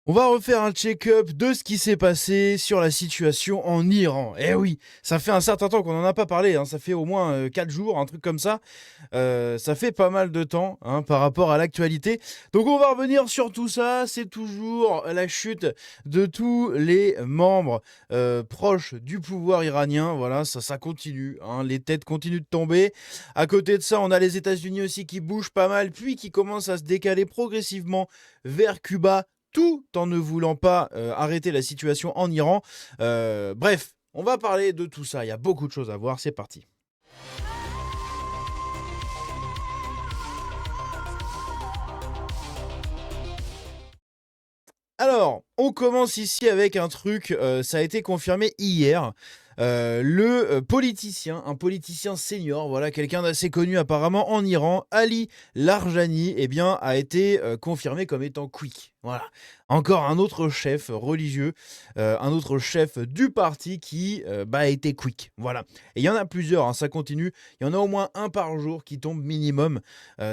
On va refaire un check-up de ce qui s'est passé sur la situation en Iran. Eh oui, ça fait un certain temps qu'on n'en a pas parlé, hein. Ça fait au moins 4 jours, un truc comme ça. Ça fait pas mal de temps, hein, par rapport à l'actualité. Donc on va revenir sur tout ça. C'est toujours la chute de tous les membres proches du pouvoir iranien. Voilà, ça continue, hein. Les têtes continuent de tomber. À côté de ça, on a les États-Unis aussi qui bougent pas mal, puis qui commencent à se décaler progressivement vers Cuba, tout en ne voulant pas arrêter la situation en Iran. Bref, on va parler de tout ça. Il y a beaucoup de choses à voir. C'est parti. Alors, on commence ici avec un truc, ça a été confirmé hier. Un politicien senior, voilà, quelqu'un d'assez connu apparemment en Iran, Ali Larjani, eh bien, a été confirmé comme étant quick. Voilà. Encore un autre chef religieux, un autre chef du parti qui a été quick. Voilà. Et il y en a plusieurs, hein, ça continue. Il y en a au moins un par jour qui tombe minimum.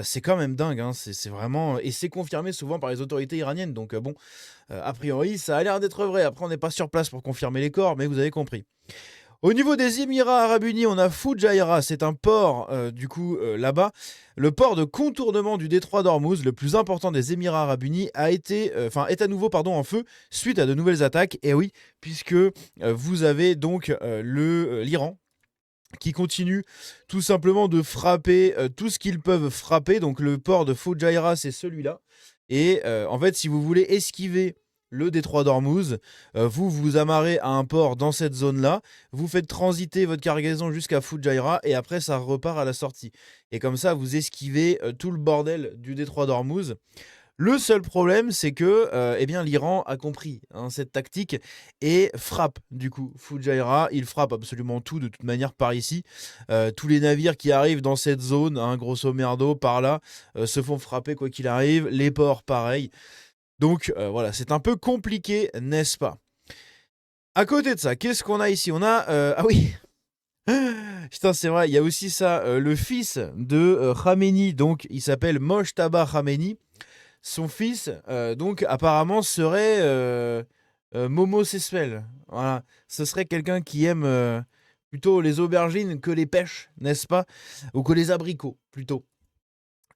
C'est quand même dingue, hein, c'est vraiment. Et c'est confirmé souvent par les autorités iraniennes. Donc, bon, a priori, ça a l'air d'être vrai. Après, on n'est pas sur place pour confirmer les corps, mais vous avez compris. Au niveau des Émirats Arabes Unis, on a Fujairah, c'est un port là-bas. Le port de contournement du détroit d'Ormuz, le plus important des Émirats Arabes Unis, est à nouveau en feu suite à de nouvelles attaques. Et oui, puisque vous avez donc l'Iran qui continue tout simplement de frapper tout ce qu'ils peuvent frapper. Donc le port de Fujairah, c'est celui-là. Et en fait, si vous voulez esquiver le détroit d'Ormuz, vous vous amarrez à un port dans cette zone-là, vous faites transiter votre cargaison jusqu'à Fujairah et après ça repart à la sortie. Et comme ça, vous esquivez tout le bordel du détroit d'Ormuz. Le seul problème, c'est que eh bien, l'Iran a compris, hein, cette tactique et frappe du coup Fujairah. Il frappe absolument tout de toute manière par ici. Tous les navires qui arrivent dans cette zone, hein, grosso merdo, par là, se font frapper quoi qu'il arrive. Les ports, pareil. Donc voilà, c'est un peu compliqué, n'est-ce pas? À côté de ça, qu'est-ce qu'on a ici? On a... ah oui. Putain, c'est vrai, il y a aussi ça, le fils de Khamenei, donc il s'appelle Mojtaba Khamenei. Son fils, donc, apparemment, serait momosexuel. Voilà. Ce serait quelqu'un qui aime plutôt les aubergines que les pêches, n'est-ce pas? Ou que les abricots, plutôt.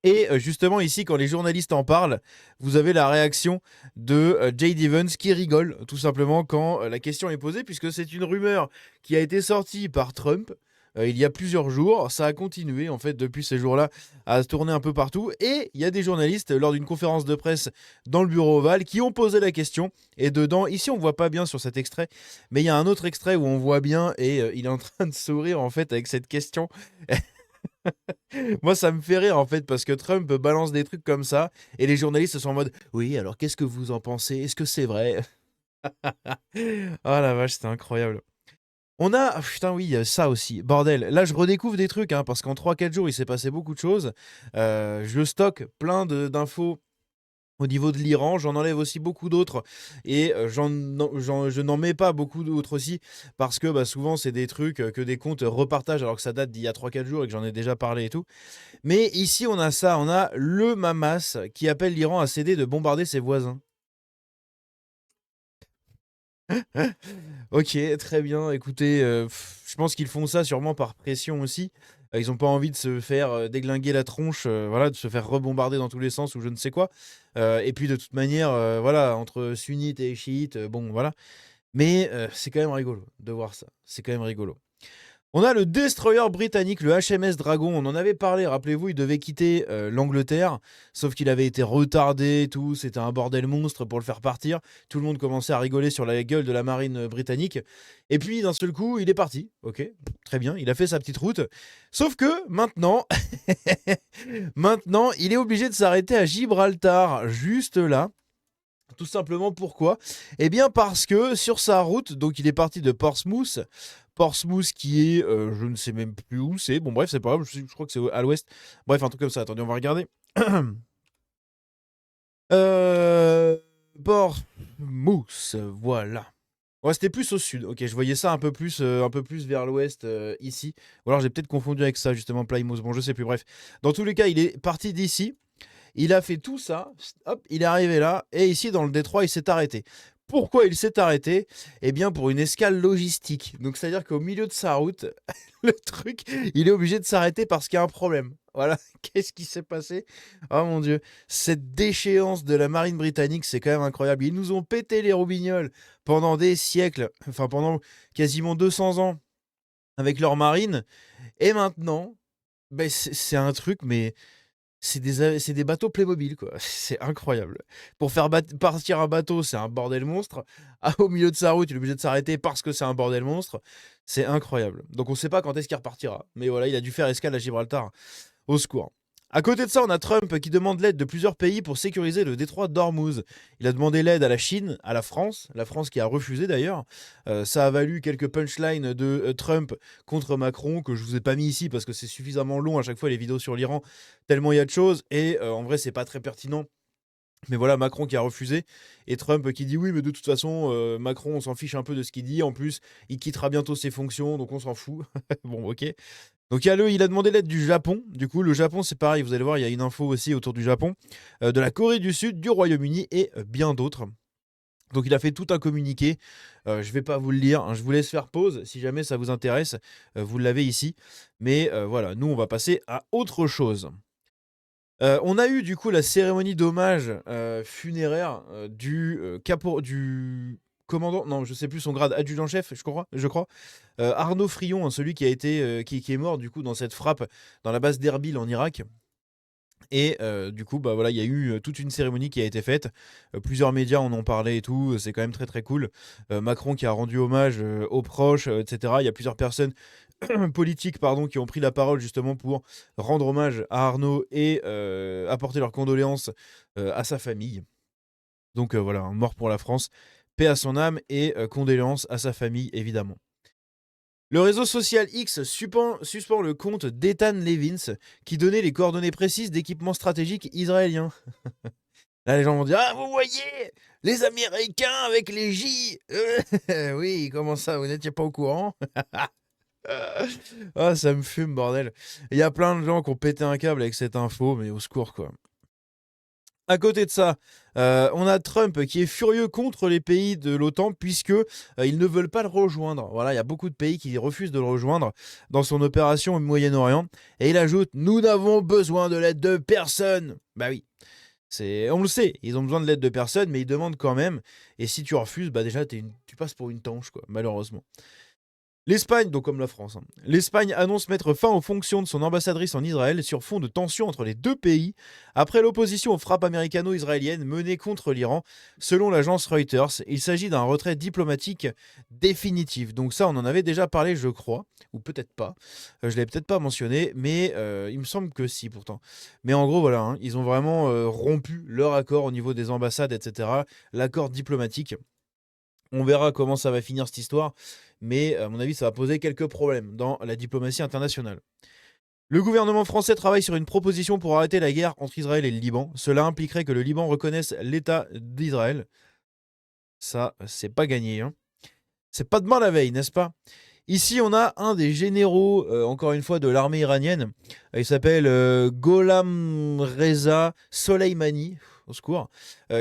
Et justement, ici, quand les journalistes en parlent, vous avez la réaction de Jade Evans qui rigole, tout simplement, quand la question est posée, puisque c'est une rumeur qui a été sortie par Trump il y a plusieurs jours. Ça a continué, en fait, depuis ces jours-là, à se tourner un peu partout. Et il y a des journalistes, lors d'une conférence de presse dans le bureau ovale, qui ont posé la question. Et dedans, ici, on ne voit pas bien sur cet extrait, mais il y a un autre extrait où on voit bien, et il est en train de sourire, en fait, avec cette question. Moi, ça me fait rire en fait parce que Trump balance des trucs comme ça et les journalistes sont en mode oui, alors qu'est-ce que vous en pensez? Est-ce que c'est vrai? Oh la vache, c'était incroyable. On a, putain, oui, ça aussi. Bordel, là je redécouvre des trucs, hein, parce qu'en 3 4 jours il s'est passé beaucoup de choses. Je stocke plein d'infos au niveau de l'Iran, j'en enlève aussi beaucoup d'autres et je n'en mets pas beaucoup d'autres aussi parce que souvent c'est des trucs que des comptes repartagent alors que ça date d'il y a 3 4 jours et que j'en ai déjà parlé et tout. Mais ici, on a ça, on a le Mamas qui appelle l'Iran à céder de bombarder ses voisins. Ok, très bien. Écoutez, je pense qu'ils font ça sûrement par pression aussi. Ils n'ont pas envie de se faire déglinguer la tronche, voilà, de se faire rebombarder dans tous les sens ou je ne sais quoi. Et puis de toute manière, voilà, entre sunnites et chiites, bon, voilà. Mais c'est quand même rigolo de voir ça. C'est quand même rigolo. On a le destroyer britannique, le HMS Dragon. On en avait parlé, rappelez-vous, il devait quitter l'Angleterre, sauf qu'il avait été retardé et tout. C'était un bordel monstre pour le faire partir. Tout le monde commençait à rigoler sur la gueule de la marine britannique. Et puis, d'un seul coup, il est parti. Ok, très bien, il a fait sa petite route. Sauf que maintenant, maintenant, il est obligé de s'arrêter à Gibraltar, juste là. Tout simplement pourquoi? Eh bien parce que sur sa route, donc il est parti de Portsmouth, Portsmouth qui est, je ne sais même plus où c'est, bon bref c'est pas grave, je crois que c'est à l'ouest, bref un truc comme ça, attendez on va regarder. euh, Portsmouth, voilà. Ouais, c'était plus au sud, ok, je voyais ça un peu plus vers l'ouest ici, ou alors j'ai peut-être confondu avec ça justement Plymouth, bon je sais plus, bref. Dans tous les cas il est parti d'ici. Il a fait tout ça, hop, il est arrivé là, et ici dans le détroit, il s'est arrêté. Pourquoi il s'est arrêté? Eh bien pour une escale logistique. Donc c'est-à-dire qu'au milieu de sa route, le truc, il est obligé de s'arrêter parce qu'il y a un problème. Voilà, qu'est-ce qui s'est passé? Oh mon Dieu, cette déchéance de la marine britannique, c'est quand même incroyable. Ils nous ont pété les roubignoles pendant des siècles, enfin pendant quasiment 200 ans avec leur marine, et maintenant, ben c'est un truc, mais c'est des bateaux Playmobil, quoi. C'est incroyable. Pour faire partir un bateau, c'est un bordel monstre. Ah, au milieu de sa route, il est obligé de s'arrêter parce que c'est un bordel monstre. C'est incroyable. Donc on sait pas quand est-ce qu'il repartira. Mais voilà, il a dû faire escale à Gibraltar. Au secours. À côté de ça, on a Trump qui demande l'aide de plusieurs pays pour sécuriser le détroit d'Ormuz. Il a demandé l'aide à la Chine, à la France qui a refusé d'ailleurs. Ça a valu quelques punchlines de Trump contre Macron que je vous ai pas mis ici parce que c'est suffisamment long à chaque fois les vidéos sur l'Iran, tellement il y a de choses et en vrai c'est pas très pertinent. Mais voilà, Macron qui a refusé et Trump qui dit oui, mais de toute façon, Macron, on s'en fiche un peu de ce qu'il dit. En plus, il quittera bientôt ses fonctions, donc on s'en fout. Bon, ok. Donc il a demandé l'aide du Japon. Du coup, le Japon, c'est pareil, vous allez voir, il y a une info aussi autour du Japon, de la Corée du Sud, du Royaume-Uni et bien d'autres. Donc il a fait tout un communiqué. Je vais pas vous le lire, hein, je vous laisse faire pause si jamais ça vous intéresse. Vous l'avez ici. Mais voilà, nous, on va passer à autre chose. On a eu du coup la cérémonie d'hommage funéraire du commandant, non, je sais plus son grade, adjudant-chef, je crois. Arnaud Frion, hein, celui qui a été, qui est mort du coup dans cette frappe dans la base d'Erbil en Irak. Et du coup, bah voilà, il y a eu toute une cérémonie qui a été faite. Plusieurs médias en ont parlé et tout. C'est quand même très très cool. Macron qui a rendu hommage aux proches, etc. Il y a plusieurs personnes politiques pardon, qui ont pris la parole justement pour rendre hommage à Arnaud et apporter leurs condoléances à sa famille. Donc voilà, un mort pour la France. Paix à son âme et condoléances à sa famille, évidemment. Le réseau social X suspend le compte d'Ethan Levins qui donnait les coordonnées précises d'équipements stratégiques israéliens. Là, les gens vont dire: ah, vous voyez, les Américains avec les J. Oui, comment ça, vous n'étiez pas au courant? Ah, ça me fume, bordel. Il y a plein de gens qui ont pété un câble avec cette info, mais au secours, quoi. À côté de ça, on a Trump qui est furieux contre les pays de l'OTAN puisque ils ne veulent pas le rejoindre. Voilà, il y a beaucoup de pays qui refusent de le rejoindre dans son opération au Moyen-Orient. Et il ajoute: nous n'avons besoin de l'aide de personne. Bah oui, on le sait, ils ont besoin de l'aide de personne, mais ils demandent quand même. Et si tu refuses, bah déjà tu passes pour une tanche, quoi, malheureusement. L'Espagne, donc comme la France, hein. L'Espagne annonce mettre fin aux fonctions de son ambassadrice en Israël sur fond de tensions entre les deux pays, après l'opposition aux frappes américano-israéliennes menées contre l'Iran. Selon l'agence Reuters, il s'agit d'un retrait diplomatique définitif. Donc ça, on en avait déjà parlé, je crois, ou peut-être pas. Je l'avais peut-être pas mentionné, mais il me semble que si pourtant. Mais en gros, voilà, hein, ils ont vraiment rompu leur accord au niveau des ambassades, etc. L'accord diplomatique. On verra comment ça va finir cette histoire, mais à mon avis, ça va poser quelques problèmes dans la diplomatie internationale. Le gouvernement français travaille sur une proposition pour arrêter la guerre entre Israël et le Liban. Cela impliquerait que le Liban reconnaisse l'État d'Israël. Ça, c'est pas gagné, hein. C'est pas demain la veille, n'est-ce pas? Ici, on a un des généraux, encore une fois, de l'armée iranienne. Il s'appelle Gholam Reza Soleimani, au secours,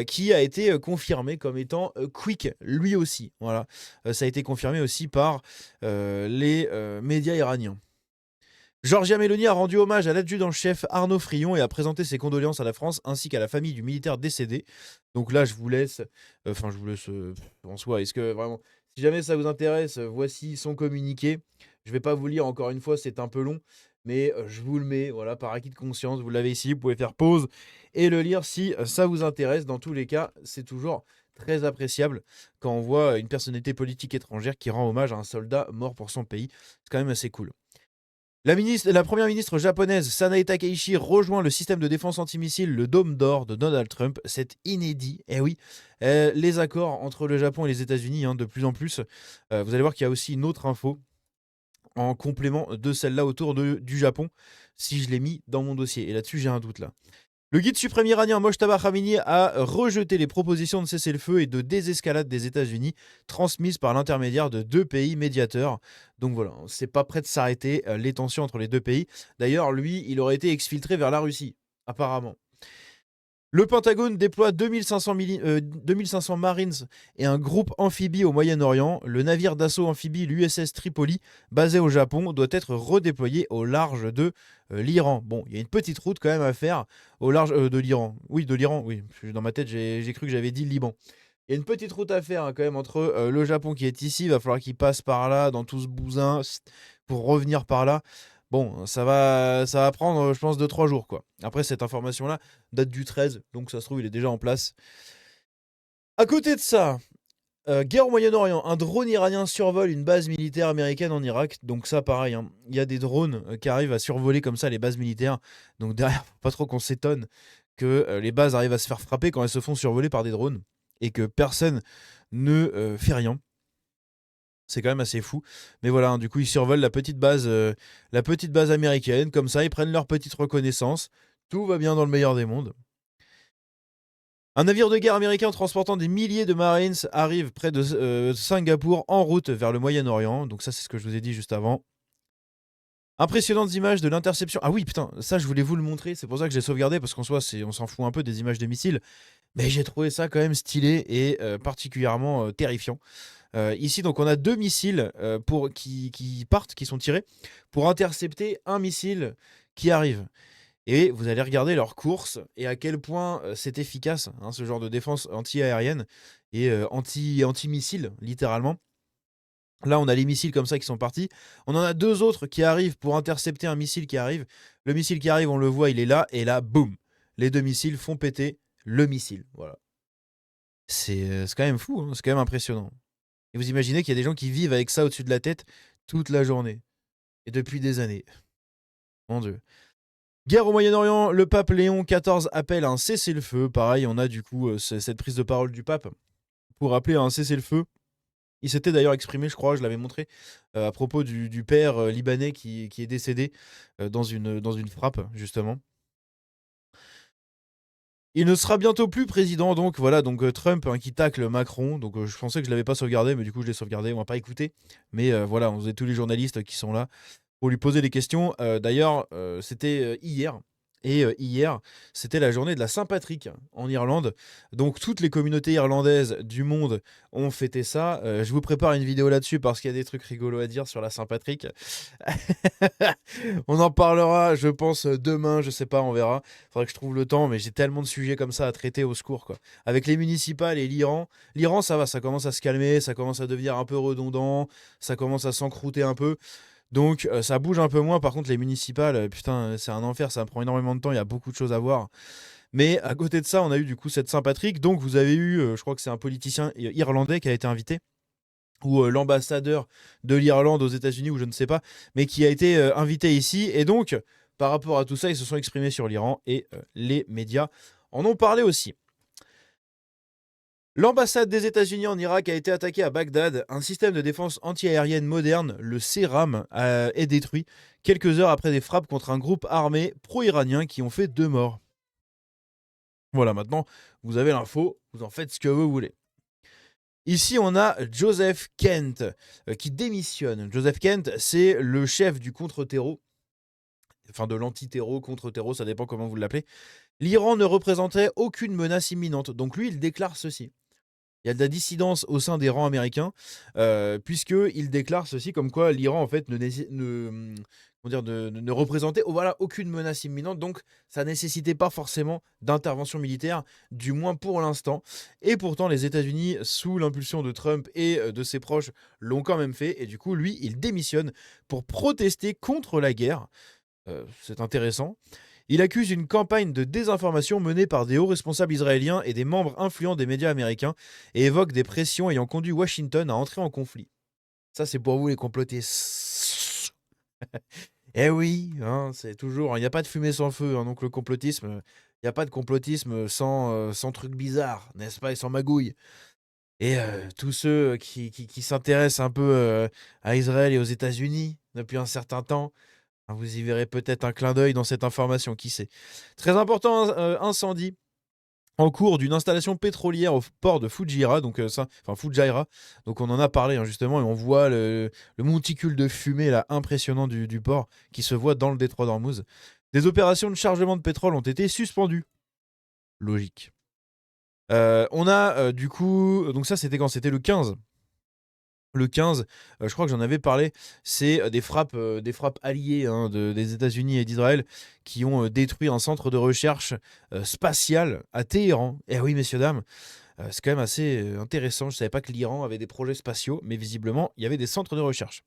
qui a été confirmé comme étant quick, lui aussi. Voilà. Ça a été confirmé aussi par les médias iraniens. Georgia Meloni a rendu hommage à l'adjudant-chef Arnaud Frion et a présenté ses condoléances à la France ainsi qu'à la famille du militaire décédé. Donc là, je vous laisse, en soi. Est-ce que vraiment, si jamais ça vous intéresse, voici son communiqué. Je ne vais pas vous lire encore une fois, c'est un peu long, mais je vous le mets, voilà, par acquis de conscience. Vous l'avez ici, vous pouvez faire pause et le lire si ça vous intéresse. Dans tous les cas, c'est toujours très appréciable quand on voit une personnalité politique étrangère qui rend hommage à un soldat mort pour son pays. C'est quand même assez cool. La première ministre japonaise Sanae Takaichi rejoint le système de défense antimissile, le Dôme d'Or de Donald Trump. C'est inédit. Eh oui, les accords entre le Japon et les États-Unis, hein, de plus en plus. Vous allez voir qu'il y a aussi une autre info en complément de celle-là autour du Japon, si je l'ai mis dans mon dossier. Et là-dessus, j'ai un doute là. Le guide suprême iranien Mojtaba Khamenei a rejeté les propositions de cessez-le-feu et de désescalade des États-Unis transmises par l'intermédiaire de deux pays médiateurs. Donc voilà, c'est pas prêt de s'arrêter les tensions entre les deux pays. D'ailleurs, lui, il aurait été exfiltré vers la Russie, apparemment. Le Pentagone déploie 2500 Marines et un groupe amphibie au Moyen-Orient. Le navire d'assaut amphibie, l'USS Tripoli, basé au Japon, doit être redéployé au large de l'Iran. Bon, il y a une petite route quand même à faire au large de l'Iran. Oui, de l'Iran, oui. Dans ma tête, j'ai cru que j'avais dit le Liban. Il y a une petite route à faire hein, quand même entre le Japon qui est ici, il va falloir qu'il passe par là, dans tout ce bousin, pour revenir par là. Bon, ça va prendre, je pense, 2-3 jours, quoi. Après, cette information-là date du 13, donc ça se trouve, il est déjà en place. À côté de ça, guerre au Moyen-Orient, un drone iranien survole une base militaire américaine en Irak. Donc ça, pareil, hein, il y a des drones qui arrivent à survoler comme ça les bases militaires. Donc derrière, faut pas trop qu'on s'étonne que les bases arrivent à se faire frapper quand elles se font survoler par des drones et que personne ne fait rien. C'est quand même assez fou. Mais voilà, hein, du coup, ils survolent la petite base américaine. Comme ça, ils prennent leur petite reconnaissance. Tout va bien dans le meilleur des mondes. Un navire de guerre américain transportant des milliers de Marines arrive près de Singapour en route vers le Moyen-Orient. Donc ça, c'est ce que je vous ai dit juste avant. Impressionnantes images de l'interception. Ah oui, putain, ça, je voulais vous le montrer. C'est pour ça que j'ai sauvegardé, parce qu'en soi, on s'en fout un peu des images de missiles. Mais j'ai trouvé ça quand même stylé et particulièrement terrifiant. Ici, donc, on a 2 missiles qui partent, qui sont tirés, pour intercepter un missile qui arrive. Et vous allez regarder leur course et à quel point c'est efficace, hein, ce genre de défense anti-aérienne et anti-missile, littéralement. Là, on a les missiles comme ça qui sont partis. On en a 2 autres qui arrivent pour intercepter un missile qui arrive. Le missile qui arrive, on le voit, il est là. Et là, boum, les 2 missiles font péter le missile. Voilà. C'est quand même fou, hein, c'est quand même impressionnant. Et vous imaginez qu'il y a des gens qui vivent avec ça au-dessus de la tête toute la journée. Et depuis des années. Mon Dieu. Guerre au Moyen-Orient, le pape Léon XIV appelle à un cessez-le-feu. Pareil, on a du coup cette prise de parole du pape pour appeler à un cessez-le-feu. Il s'était d'ailleurs exprimé, je crois, je l'avais montré, à propos du père libanais qui est décédé dans une frappe, justement. Il ne sera bientôt plus président, donc voilà, donc Trump hein, qui tacle Macron. Donc je pensais que je l'avais pas sauvegardé, mais du coup je l'ai sauvegardé, on va pas écouter. Mais voilà, on faisait tous les journalistes qui sont là pour lui poser des questions. D'ailleurs, c'était hier. Et hier, c'était la journée de la Saint-Patrick en Irlande. Donc toutes les communautés irlandaises du monde ont fêté ça. Je vous prépare une vidéo là-dessus parce qu'il y a des trucs rigolos à dire sur la Saint-Patrick. On en parlera, je pense, demain, je sais pas, on verra. Faudrait que je trouve le temps, mais j'ai tellement de sujets comme ça à traiter au secours, quoi. Avec les municipales et l'Iran. L'Iran, ça va, ça commence à se calmer, ça commence à devenir un peu redondant, ça commence à s'encrouter un peu. Donc ça bouge un peu moins. Par contre, les municipales, putain, c'est un enfer, ça prend énormément de temps, il y a beaucoup de choses à voir. Mais à côté de ça, on a eu du coup cette Saint-Patrick. Donc vous avez eu, je crois que c'est un politicien irlandais qui a été invité, ou l'ambassadeur de l'Irlande aux États-Unis, ou je ne sais pas, mais qui a été invité ici. Et donc, par rapport à tout ça, ils se sont exprimés sur l'Iran et les médias en ont parlé aussi. L'ambassade des États-Unis en Irak a été attaquée à Bagdad. Un système de défense antiaérienne moderne, le CERAM, est détruit quelques heures après des frappes contre un groupe armé pro-iranien qui ont fait 2 morts. Voilà, maintenant, vous avez l'info, vous en faites ce que vous voulez. Ici, on a Joseph Kent qui démissionne. Joseph Kent, c'est le chef du contre-terreau. Enfin, de l'anti-terreau, contre-terreau, ça dépend comment vous l'appelez. L'Iran ne représentait aucune menace imminente. Donc lui, il déclare ceci. Il y a de la dissidence au sein des rangs américains, puisqu'il déclare ceci comme quoi l'Iran, en fait, ne représentait voilà, aucune menace imminente, donc ça nécessitait pas forcément d'intervention militaire, du moins pour l'instant. Et pourtant, les États-Unis, sous l'impulsion de Trump et de ses proches, l'ont quand même fait, et du coup, lui, il démissionne pour protester contre la guerre. C'est intéressant. Il accuse une campagne de désinformation menée par des hauts responsables israéliens et des membres influents des médias américains et évoque des pressions ayant conduit Washington à entrer en conflit. Ça, c'est pour vous les complotistes. Eh oui, hein, c'est toujours. Il n'y a pas de fumée sans feu, hein, donc le complotisme. Il n'y a pas de complotisme sans trucs bizarres, n'est-ce pas, et sans magouille. Et tous ceux qui s'intéressent un peu à Israël et aux États-Unis depuis un certain temps, vous y verrez peut-être un clin d'œil dans cette information, qui sait. Très important, incendie en cours d'une installation pétrolière au port de Fujairah, donc Fujairah. Donc on en a parlé hein, justement, et on voit le monticule de fumée là impressionnant du port qui se voit dans le détroit d'Ormuz. Des opérations de chargement de pétrole ont été suspendues. Logique. On a du coup, donc ça c'était quand? C'était le 15. Le 15, je crois que j'en avais parlé, c'est des frappes alliées hein, des États-Unis et d'Israël qui ont détruit un centre de recherche spatial à Téhéran. Et oui, messieurs, dames, c'est quand même assez intéressant. Je ne savais pas que l'Iran avait des projets spatiaux, mais visiblement, il y avait des centres de recherche.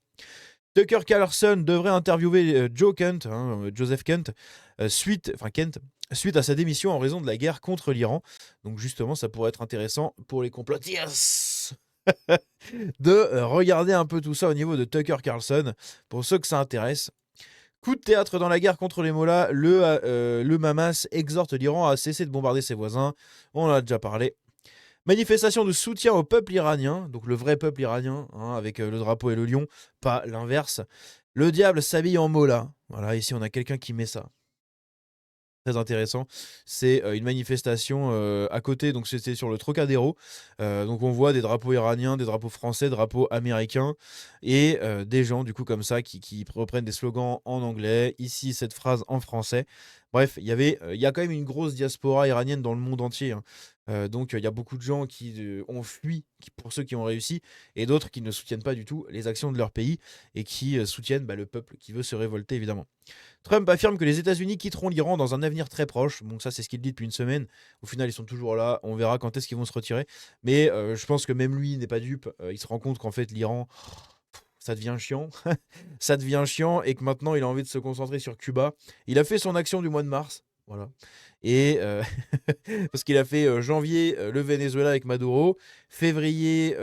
Tucker Carlson devrait interviewer Joseph Kent, suite à sa démission en raison de la guerre contre l'Iran. Donc justement, ça pourrait être intéressant pour les complotistes de regarder un peu tout ça au niveau de Tucker Carlson, pour ceux que ça intéresse. Coup de théâtre dans la guerre contre les mollahs, le Hamas exhorte l'Iran à cesser de bombarder ses voisins. On en a déjà parlé. Manifestation de soutien au peuple iranien, donc le vrai peuple iranien, hein, avec le drapeau et le lion, pas l'inverse. Le diable s'habille en mollah. Voilà, ici on a quelqu'un qui met ça. Très intéressant. C'est une manifestation à côté, donc c'était sur le Trocadéro. Donc on voit des drapeaux iraniens, des drapeaux français, des drapeaux américains et des gens du coup comme ça qui reprennent des slogans en anglais. Ici cette phrase en français. Bref, il y a quand même une grosse diaspora iranienne dans le monde entier. Hein. Donc il y a beaucoup de gens qui ont fui, pour ceux qui ont réussi, et d'autres qui ne soutiennent pas du tout les actions de leur pays et qui soutiennent le peuple qui veut se révolter évidemment. Trump affirme que les États-Unis quitteront l'Iran dans un avenir très proche. Donc ça, c'est ce qu'il dit depuis une semaine. Au final, ils sont toujours là. On verra quand est-ce qu'ils vont se retirer. Mais je pense que même lui n'est pas dupe. Il se rend compte qu'en fait, l'Iran, ça devient chiant. Ça devient chiant et que maintenant, il a envie de se concentrer sur Cuba. Il a fait son action du mois de mars. Voilà. Et parce qu'il a fait janvier le Venezuela avec Maduro, février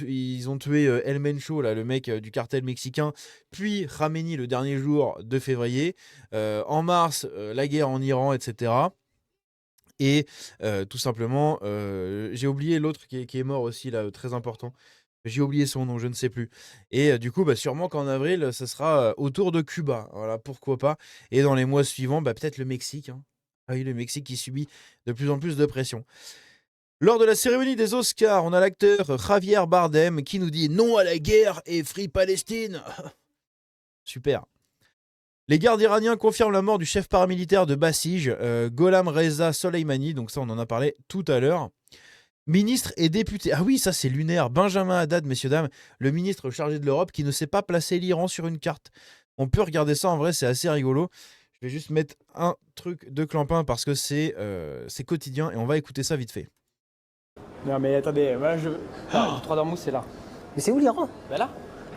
ils ont tué El Mencho, là, le mec du cartel mexicain, puis Khamenei le dernier jour de février, en mars la guerre en Iran, etc. Et tout simplement, j'ai oublié l'autre qui est mort aussi, là, très important. J'ai oublié son nom, je ne sais plus. Et du coup, sûrement qu'en avril, ce sera autour de Cuba. Voilà, pourquoi pas. Et dans les mois suivants, peut-être le Mexique. Hein. Ah oui, le Mexique qui subit de plus en plus de pression. Lors de la cérémonie des Oscars, on a l'acteur Javier Bardem qui nous dit non à la guerre et Free Palestine. Super. Les gardes iraniens confirment la mort du chef paramilitaire de Basij, Gholam Reza Soleimani. Donc ça, on en a parlé tout à l'heure. Ministre et député. Ah oui, ça c'est lunaire. Benjamin Haddad, messieurs, dames, le ministre chargé de l'Europe qui ne sait pas placer l'Iran sur une carte. On peut regarder ça en vrai, c'est assez rigolo. Je vais juste mettre un truc de clampin parce que c'est quotidien et on va écouter ça vite fait. Non mais attendez, moi je... le 3 d'Ormuz c'est là. Mais c'est où l'Iran? Ben là.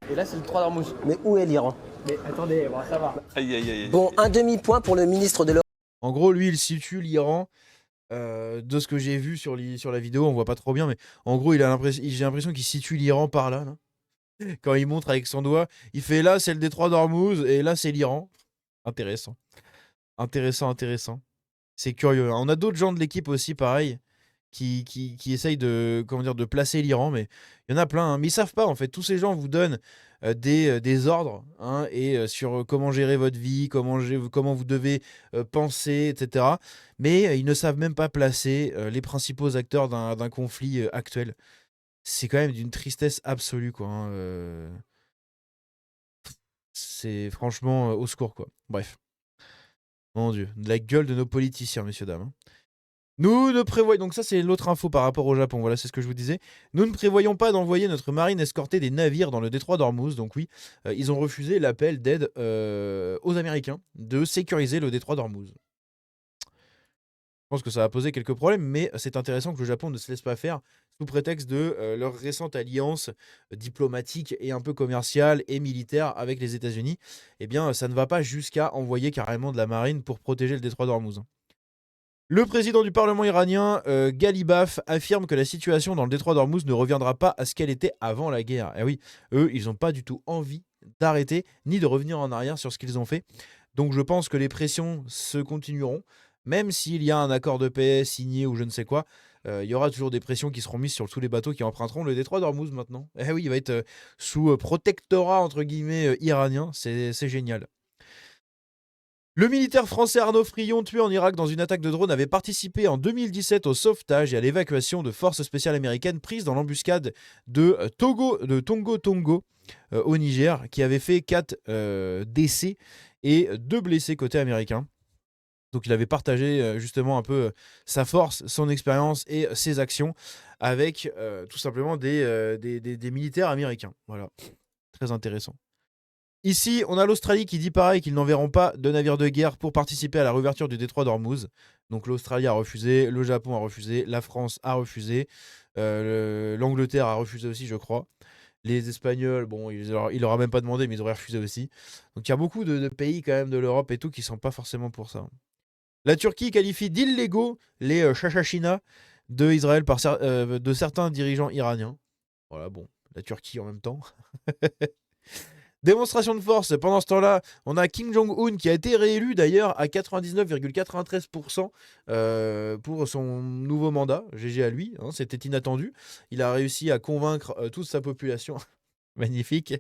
Et là c'est le 3 d'Ormuz. Mais où est l'Iran? Mais attendez, bon, ça va. Aïe, aïe, aïe. Bon, un demi-point pour le ministre de l'Europe. En gros, lui, il situe l'Iran. De ce que j'ai vu sur la vidéo, on voit pas trop bien, mais en gros, j'ai l'impression qu'il situe l'Iran par là, là. Quand il montre avec son doigt, il fait là, c'est le détroit d'Ormuz, et là, c'est l'Iran. Intéressant. Intéressant. C'est curieux. On a d'autres gens de l'équipe aussi, pareil, qui essayent de placer l'Iran, mais il y en a plein. Hein. Mais ils savent pas, en fait. Tous ces gens vous donnent des ordres hein, et sur comment gérer votre vie, comment vous devez penser, etc. Mais ils ne savent même pas placer les principaux acteurs d'un conflit actuel. C'est quand même d'une tristesse absolue, quoi. Hein, c'est franchement au secours, quoi. Bref. Mon Dieu. De la gueule de nos politiciens, messieurs, dames. Hein. Nous ne prévoyons, donc ça c'est l'autre info par rapport au Japon, voilà c'est ce que je vous disais. Nous ne prévoyons pas d'envoyer notre marine escorter des navires dans le détroit d'Ormuz, donc oui, ils ont refusé l'appel d'aide aux Américains de sécuriser le détroit d'Ormuz. Je pense que ça va poser quelques problèmes, mais c'est intéressant que le Japon ne se laisse pas faire sous prétexte de leur récente alliance diplomatique et un peu commerciale et militaire avec les États-Unis. Eh bien, ça ne va pas jusqu'à envoyer carrément de la marine pour protéger le détroit d'Ormuz. Le président du Parlement iranien, Ghalibaf, affirme que la situation dans le détroit d'Ormuz ne reviendra pas à ce qu'elle était avant la guerre. Et oui, eux, ils n'ont pas du tout envie d'arrêter ni de revenir en arrière sur ce qu'ils ont fait. Donc je pense que les pressions se continueront. Même s'il y a un accord de paix signé ou je ne sais quoi, il y aura toujours des pressions qui seront mises sur tous les bateaux qui emprunteront le détroit d'Ormuz maintenant. Eh oui, il va être sous protectorat, entre guillemets, iranien. C'est génial. Le militaire français Arnaud Frion, tué en Irak dans une attaque de drone, avait participé en 2017 au sauvetage et à l'évacuation de forces spéciales américaines prises dans l'embuscade de Tongo Tongo au Niger, qui avait fait 4 décès et 2 blessés côté américain. Donc il avait partagé justement un peu sa force, son expérience et ses actions avec tout simplement des militaires américains. Voilà, très intéressant. Ici, on a l'Australie qui dit pareil qu'ils n'enverront pas de navires de guerre pour participer à la réouverture du détroit d'Ormuz. Donc l'Australie a refusé, le Japon a refusé, la France a refusé, l'Angleterre a refusé aussi, je crois. Les Espagnols, bon, il leur a même pas demandé, mais ils auraient refusé aussi. Donc il y a beaucoup de pays quand même de l'Europe et tout qui sont pas forcément pour ça. La Turquie qualifie d'illégaux les chachachina de Israël de certains dirigeants iraniens. Voilà, bon, la Turquie en même temps. Démonstration de force, pendant ce temps-là, on a Kim Jong-un qui a été réélu d'ailleurs à 99,93% pour son nouveau mandat. GG à lui, hein, c'était inattendu. Il a réussi à convaincre toute sa population. Magnifique.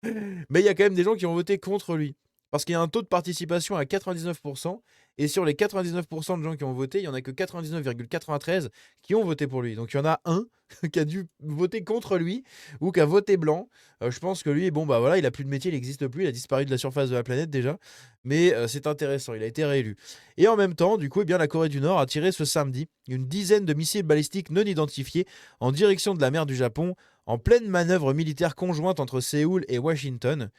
Mais il y a quand même des gens qui ont voté contre lui. Parce qu'il y a un taux de participation à 99%. Et sur les 99% de gens qui ont voté, il n'y en a que 99,93 qui ont voté pour lui. Donc il y en a un qui a dû voter contre lui ou qui a voté blanc. Je pense que lui, bon, bah voilà, il a plus de métier, il n'existe plus, il a disparu de la surface de la planète déjà. Mais c'est intéressant, il a été réélu. Et en même temps, du coup, eh bien, la Corée du Nord a tiré ce samedi une dizaine de missiles balistiques non identifiés en direction de la mer du Japon, en pleine manœuvre militaire conjointe entre Séoul et Washington.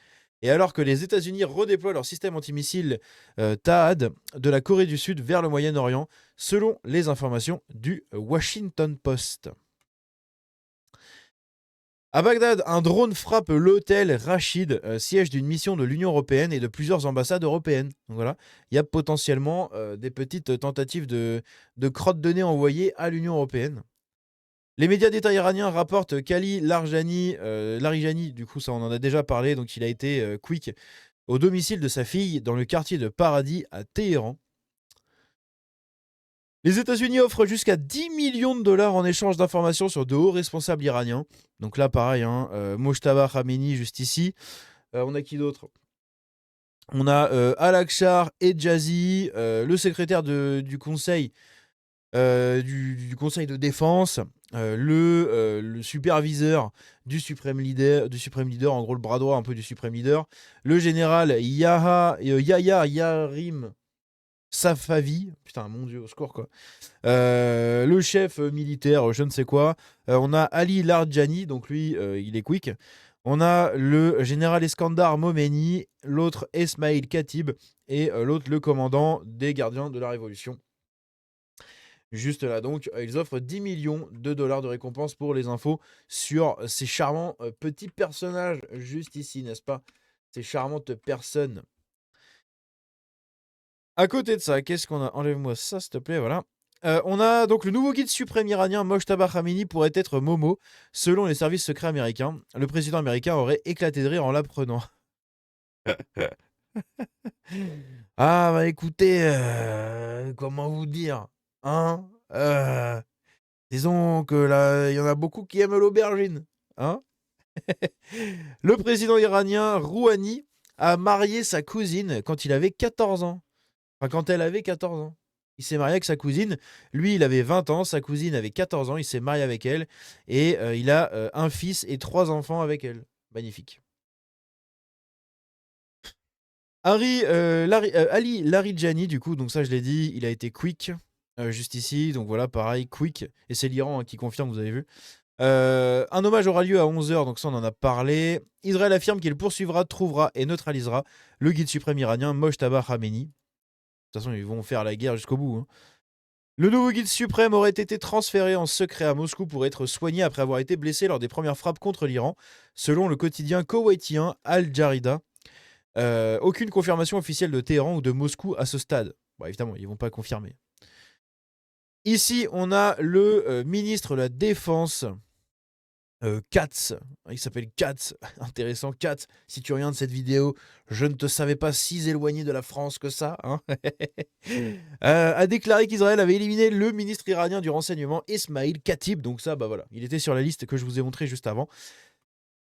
Et alors que les États-Unis redéploient leur système antimissile THAAD de la Corée du Sud vers le Moyen-Orient, selon les informations du Washington Post. À Bagdad, un drone frappe l'hôtel Rachid, siège d'une mission de l'Union européenne et de plusieurs ambassades européennes. Donc voilà, il y a potentiellement des petites tentatives de crotte de nez envoyées à l'Union européenne. Les médias d'État iraniens rapportent qu'Ali Larijani, du coup ça on en a déjà parlé, donc il a été quick au domicile de sa fille dans le quartier de Paradis à Téhéran. Les États-Unis offrent jusqu'à 10 millions de dollars en échange d'informations sur de hauts responsables iraniens. Donc là pareil, hein, Mojtaba Khamenei juste ici. On a qui d'autre ? On a Al-Aqshar et Jazi, le secrétaire du conseil du conseil de défense, le superviseur du suprême leader, en gros le bras droit un peu du suprême leader, le général Yahya Yarim Safavi, putain mon dieu, au secours quoi, le chef militaire, je ne sais quoi, on a Ali Larijani, donc lui il est quick, on a le général Eskandar Momeni, l'autre Esmail Khatib et l'autre le commandant des gardiens de la révolution. Juste là, donc, ils offrent 10 millions de dollars de récompense pour les infos sur ces charmants petits personnages juste ici, n'est-ce pas? Ces charmantes personnes. À côté de ça, qu'est-ce qu'on a? Enlève-moi ça, s'il te plaît, voilà. On a donc le nouveau guide suprême iranien Mojtaba Khamenei pourrait être Momo, selon les services secrets américains. Le président américain aurait éclaté de rire en l'apprenant. Ah bah écoutez, comment vous dire, hein? Disons que là, il y en a beaucoup qui aiment l'aubergine, hein? Le président iranien Rouhani a marié sa cousine quand il avait 14 ans. Enfin, quand elle avait 14 ans. Il s'est marié avec sa cousine. Lui, il avait 20 ans, sa cousine avait 14 ans, il s'est marié avec elle et il a un fils et 3 enfants avec elle. Magnifique. Ali Larijani, du coup, donc ça je l'ai dit, il a été quick, juste ici, donc voilà, pareil, quick, et c'est l'Iran qui confirme, vous avez vu. Un hommage aura lieu à 11h, donc ça on en a parlé. Israël affirme qu'il poursuivra, trouvera et neutralisera le guide suprême iranien Mojtaba Khamenei. De toute façon, ils vont faire la guerre jusqu'au bout. Hein. Le nouveau guide suprême aurait été transféré en secret à Moscou pour être soigné après avoir été blessé lors des premières frappes contre l'Iran, selon le quotidien koweïtien Al Jarida. Aucune confirmation officielle de Téhéran ou de Moscou à ce stade. Bon, évidemment, ils ne vont pas confirmer. Ici, on a le ministre de la Défense, Katz. Il s'appelle Katz. Intéressant, Katz. Si tu regardes cette vidéo, je ne te savais pas si éloigné de la France que ça. Hein. A déclaré qu'Israël avait éliminé le ministre iranien du renseignement, Esmail Khatib. Donc ça, bah voilà, il était sur la liste que je vous ai montré juste avant.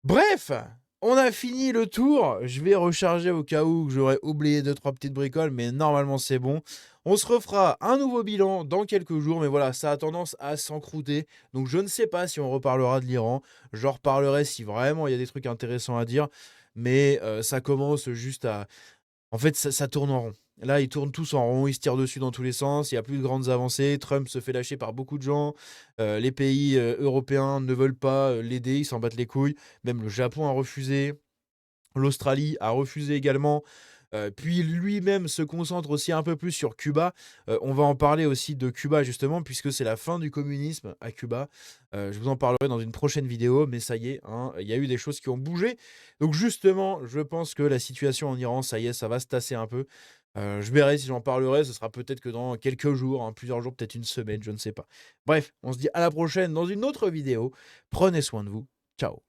Bref, on a fini le tour. Je vais recharger au cas où j'aurais oublié 2-3 petites bricoles, mais normalement c'est bon. On se refera un nouveau bilan dans quelques jours, mais voilà, ça a tendance à s'encrouter. Donc je ne sais pas si on reparlera de l'Iran. J'en reparlerai si vraiment il y a des trucs intéressants à dire. Mais ça commence juste à... En fait, ça tourne en rond. Là, ils tournent tous en rond, ils se tirent dessus dans tous les sens, il n'y a plus de grandes avancées. Trump se fait lâcher par beaucoup de gens. Les pays européens ne veulent pas l'aider, ils s'en battent les couilles. Même le Japon a refusé. L'Australie a refusé également. Puis lui-même se concentre aussi un peu plus sur Cuba. On va en parler aussi de Cuba justement, puisque c'est la fin du communisme à Cuba. Je vous en parlerai dans une prochaine vidéo, mais ça y est, hein, il y a eu des choses qui ont bougé. Donc justement, je pense que la situation en Iran, ça y est, ça va se tasser un peu. Je verrai si j'en parlerai, ce sera peut-être que dans quelques jours, hein, plusieurs jours, peut-être une semaine, je ne sais pas. Bref, on se dit à la prochaine dans une autre vidéo. Prenez soin de vous. Ciao.